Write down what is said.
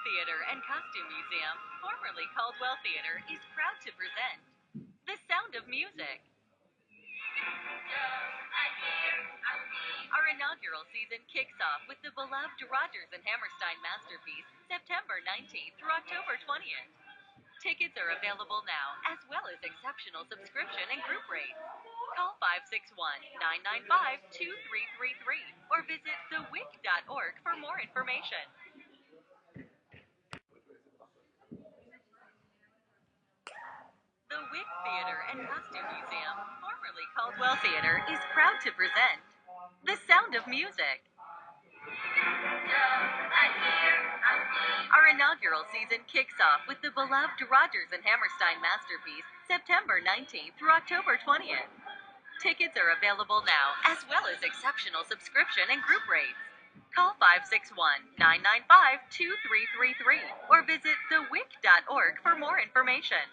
Theater and Costume Museum, formerly Caldwell Theater, is proud to present The Sound of Music. Our inaugural season kicks off with the beloved Rodgers and Hammerstein masterpiece, September 19th through October 20th. Tickets are available now, as well as exceptional subscription and group rates. Call 561-995-2333 or visit thewick.org for more information. The Wick Theater and Costume Museum, formerly Caldwell Theater, is proud to present The Sound of Music. Our inaugural season kicks off with the beloved Rodgers and Hammerstein masterpiece, September 19th through October 20th. Tickets are available now, as well as exceptional subscription and group rates. Call 561-995-2333 or visit thewick.org for more information.